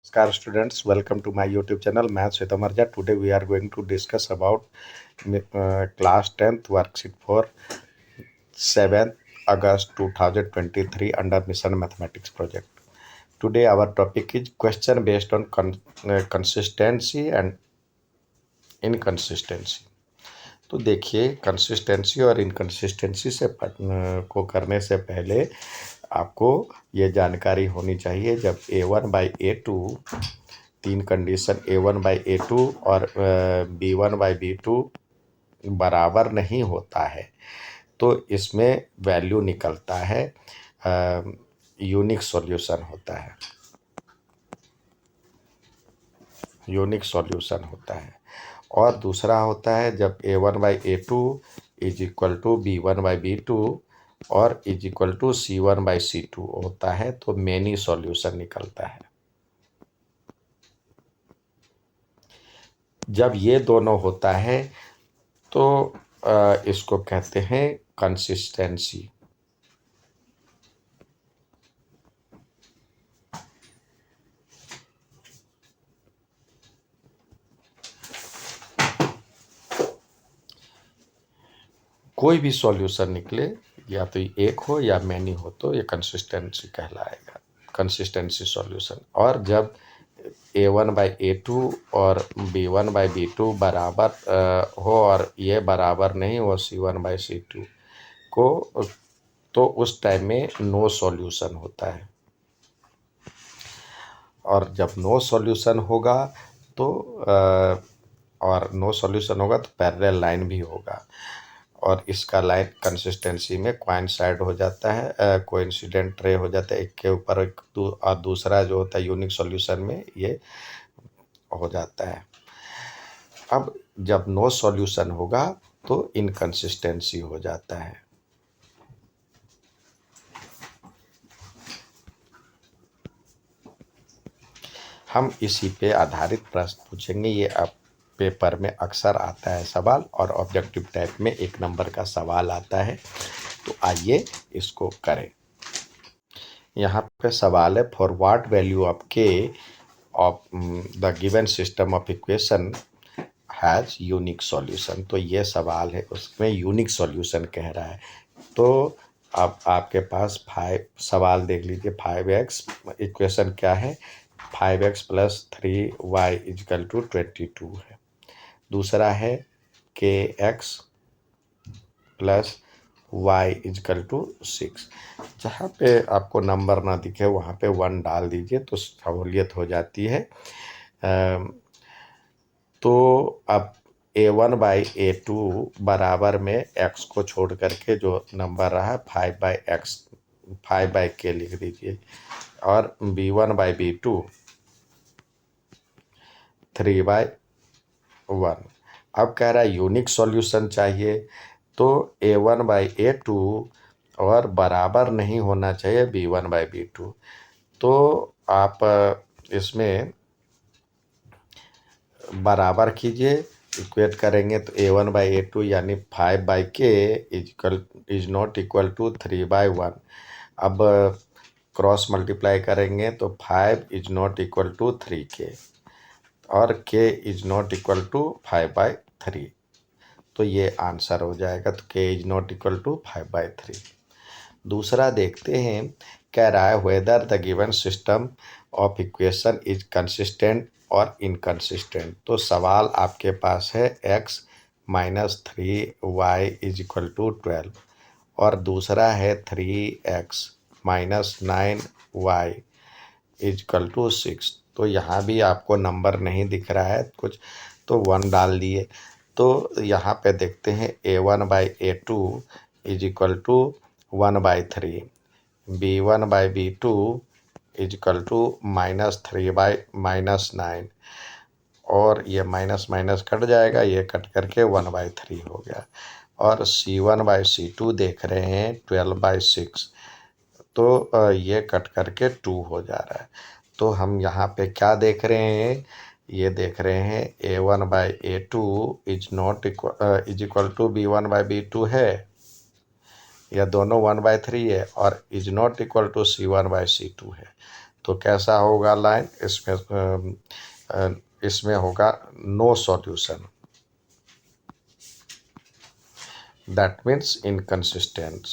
Namaskar students, welcome to my YouTube channel Maths with Amarja. Today we are going to discuss about class 10th worksheet for 7th August 2023 under Mission Mathematics project. Today our topic is question based on consistency and inconsistency. तो देखिए consistency और inconsistency से को करने से पहले आपको ये जानकारी होनी चाहिए। जब a1/a2 तीन कंडीशन a1/a2 और b1/b2 बराबर नहीं होता है तो इसमें वैल्यू निकलता है, यूनिक सॉल्यूशन होता है, यूनिक सॉल्यूशन होता है। और दूसरा होता है जब a1/a2 is equal to b1/b2 और इज इक्वल टू c1/c2 होता है तो मेनी सॉल्यूशन निकलता है। जब ये दोनों होता है तो इसको कहते हैं कंसिस्टेंसी। कोई भी सॉल्यूशन निकले या तो एक हो या मैनी हो तो ये कंसिस्टेंसी कहलाएगा, कंसिस्टेंसी सॉल्यूशन। और जब a1/a2 और b1/b2 बराबर हो और ये बराबर नहीं हो c1/c2 को तो उस टाइम में नो सॉल्यूशन होता है। और जब नो सॉल्यूशन होगा तो पैरेलल लाइन भी होगा और इसका लाइन कंसिस्टेंसी में कोइंसाइड हो जाता है, कोइंसिडेंट रे हो जाता है, एक के ऊपर एक और दूसरा जो होता है यूनिक सॉल्यूशन में ये हो जाता है। अब जब नो सॉल्यूशन होगा तो इनकंसिस्टेंसी हो जाता है। हम इसी पे आधारित प्रश्न पूछेंगे। ये अब पेपर में अक्सर आता है सवाल और ऑब्जेक्टिव टाइप में 1 नंबर का सवाल आता है। तो आइए इसको करें। यहाँ पे सवाल है फॉर व्हाट वैल्यू ऑफ के of the given system of equation has unique solution. तो ये सवाल है, उसमें यूनिक सॉल्यूशन कह रहा है। तो अब आपके पास 5 सवाल देख लीजिए। 5x इक्वेशन क्या है, 5x + 3y = 22 है। दूसरा है kx + y = 6। जहाँ पे आपको नंबर ना दिखे वहाँ पे 1 डाल दीजिए तो सहूलियत हो जाती है। तो अब a1/a2 बराबर में x को छोड़ करके जो नंबर रहा 5/k लिख दीजिए और b1/b2 3/1। अब कह रहा है यूनिक सॉल्यूशन चाहिए तो a1/a2 और बराबर नहीं होना चाहिए b1/b2। तो आप इसमें बराबर कीजिए, इक्वेट करेंगे तो a1/a2 यानी 5/k is not equal to 3/1। अब क्रॉस मल्टीप्लाई करेंगे तो 5 is not equal to 3k और k is not equal to 5/3। तो ये आंसर हो जाएगा। तो k is not equal to 5/3। दूसरा देखते हैं, कह रहा है whether the given system of equation is consistent और इनकंसिस्टेंट। तो सवाल आपके पास है x - 3y = 12 और दूसरा है 3x - 9y = 6। तो यहाँ भी आपको नंबर नहीं दिख रहा है कुछ तो 1 डाल दिए। तो यहाँ पे देखते हैं a1/a2 = 1/3, b1/b2 = -3/-9 और ये माइनस माइनस कट जाएगा, ये कट करके 1/3 हो गया। और c1/c2 देख रहे हैं 12/6 तो ये कट करके 2 हो जा रहा है। तो हम यहाँ पे क्या देख रहे हैं, ये देख रहे हैं a1/a2 is equal to b1/b2 है, यह दोनों 1/3 है और is not equal to c1/c2 है। तो कैसा होगा लाइन, इसमें होगा no solution, that means inconsistent.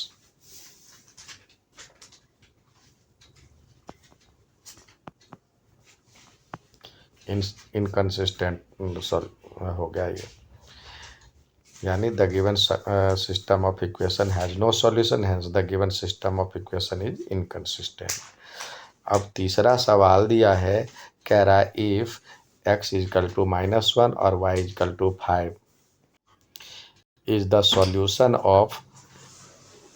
Inconsistent solve हो गया ये, यानी the given system of equation has no solution, hence the given system of equation is inconsistent. अब तीसरा सवाल दिया है, कह रहा है इफ x इजकल टू -1 और y is equal to 5 is the solution of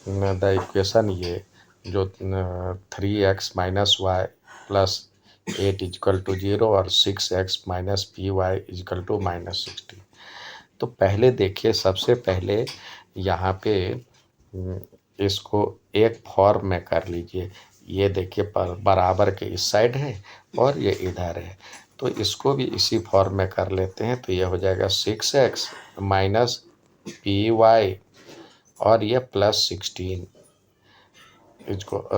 the equation, ये जो 3x minus y plus 8 is equal to 0 और 6x minus p y is equal to -16। तो पहले देखिए, सबसे पहले यहाँ पे इसको एक फॉर्म में कर लीजिए। ये देखिए बराबर के इस साइड है और ये इधर है, तो इसको भी इसी फॉर्म में कर लेते हैं। तो ये हो जाएगा 6x माइनस पी वाई और ये +16 इसको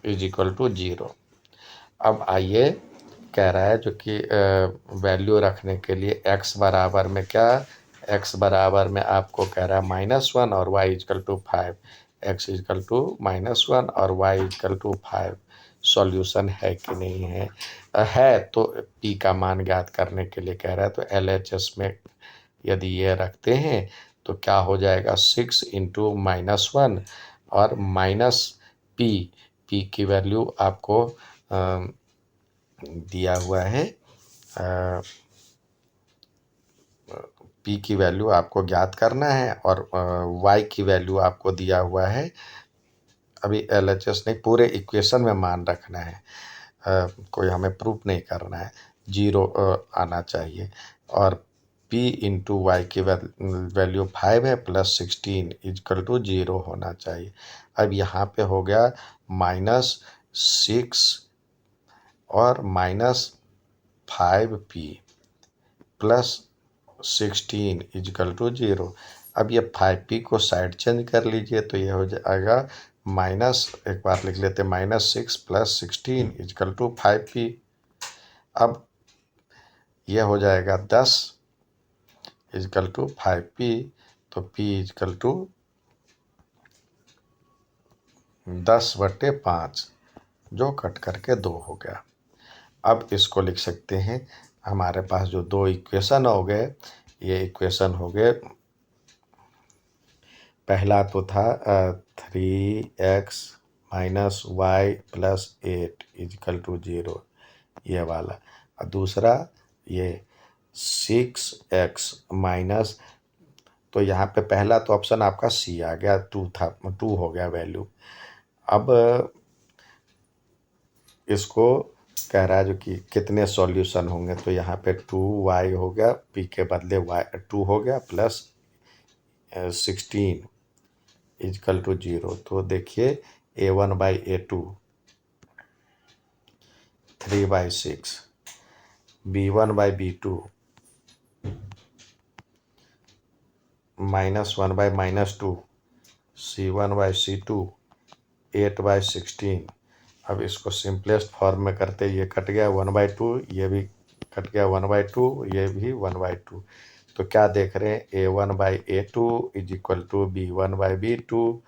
इज इक्वल टू 0। अब आइए, कह रहा है जो कि वैल्यू रखने के लिए x बराबर में क्या, x बराबर में आपको कह रहा है -1 और y is equal to 5, x is equal to -1 और y इजकल टू 5 सॉल्यूशन है कि नहीं है, है तो p का मान ज्ञात करने के लिए कह रहा है। तो LHS में यदि ये रखते हैं तो क्या हो जाएगा, 6 इंटू -1 और माइनस p की वैल्यू आपको दिया हुआ है, p की वैल्यू आपको ज्ञात करना है और y की वैल्यू आपको दिया हुआ है। अभी LHS नहीं, पूरे इक्वेशन में मान रखना है, कोई हमें प्रूफ नहीं करना है, 0 आना चाहिए। और p इंटू वाई की वैल्यू 5 है +16 इजकल टू 0 होना चाहिए। अब यहाँ पे हो गया -6 और -5p +16 इजकल टू 0। अब ये 5p को साइड चेंज कर लीजिए तो ये हो जाएगा एक बार लिख लेते -6 + 16 इजकल टू 5p। अब ये हो जाएगा 10 इजकल टू 5p, तो p इजकल टू 10/5 जो कट करके 2 हो गया। अब इसको लिख सकते हैं, हमारे पास जो दो इक्वेशन हो गए, ये इक्वेशन हो गए, पहला तो था 3x minus y plus 8 is equal to 0, ये वाला। और दूसरा ये 6x माइनस, तो यहाँ पे पहला तो ऑप्शन आपका सी आ गया, 2 था, 2 हो गया वैल्यू। अब इसको कह रहा है जो कि कितने सॉल्यूशन होंगे, तो यहाँ पे 2y हो गया, p के बदले y 2 हो गया प्लस 16 इजकल टू 0। तो देखिए a1/a2 3/6, b1/b2 -1/-2, c1/c2 8/16। अब इसको सिंपलेस्ट फॉर्म में करते, ये कट गया 1/2, ये भी कट गया 1/2, ये भी 1/2। तो क्या देख रहे हैं, a1/a2 is equal to b1/b2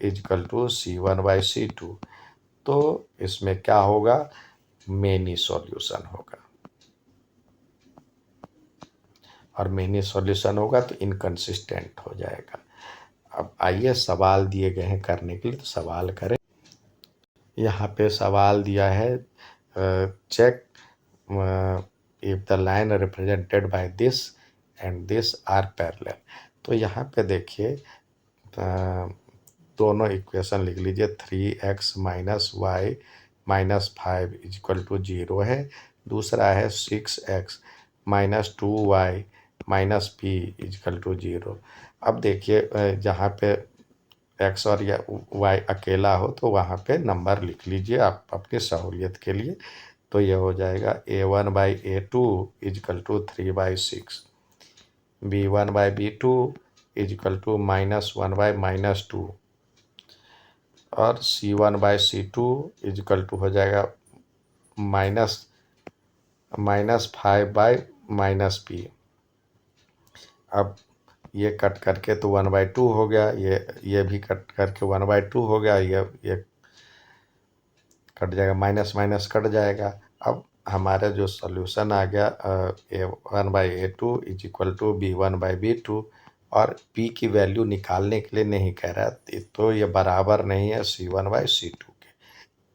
is equal to c1/c2। तो इसमें क्या होगा, मेनी सॉल्यूशन होगा, और मेनी सॉल्यूशन होगा तो इनकंसिस्टेंट हो जाएगा। अब आइए, सवाल दिए गए हैं करने के लिए, तो सवाल करें। यहाँ पे सवाल दिया है, check if the line represented by this and this are parallel. तो यहाँ पे देखिए, दोनों इक्वेशन लिख लीजिए, 3x minus y minus 5 is equal to 0 है। दूसरा है 6x minus 2y minus p is equal to 0। अब देखिए, जहाँ पे x और या y अकेला हो तो वहाँ पे नंबर लिख लीजिए आप अपनी सहूलियत के लिए। तो ये हो जाएगा a1/a2 equal to 3/6, b1/b2 equal to -1/-2 और c1/c2 इजक्वल टू हो जाएगा -5/-p। अब ये कट करके तो 1/2 हो गया, ये भी कट करके 1/2 हो गया, ये कट जाएगा, माइनस माइनस कट जाएगा। अब हमारा जो सॉल्यूशन आ गया A1/A2 is equal to B1/B2, और P की वैल्यू निकालने के लिए नहीं कह रहा है, तो ये बराबर नहीं है C1/C2 के,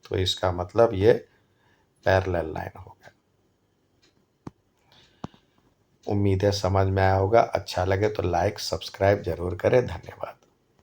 तो इसका मतलब ये पैरेलल लाइन हो गया। उम्मीद है समझ में आया होगा। अच्छा लगे तो लाइक सब्सक्राइब जरूर करें। धन्यवाद।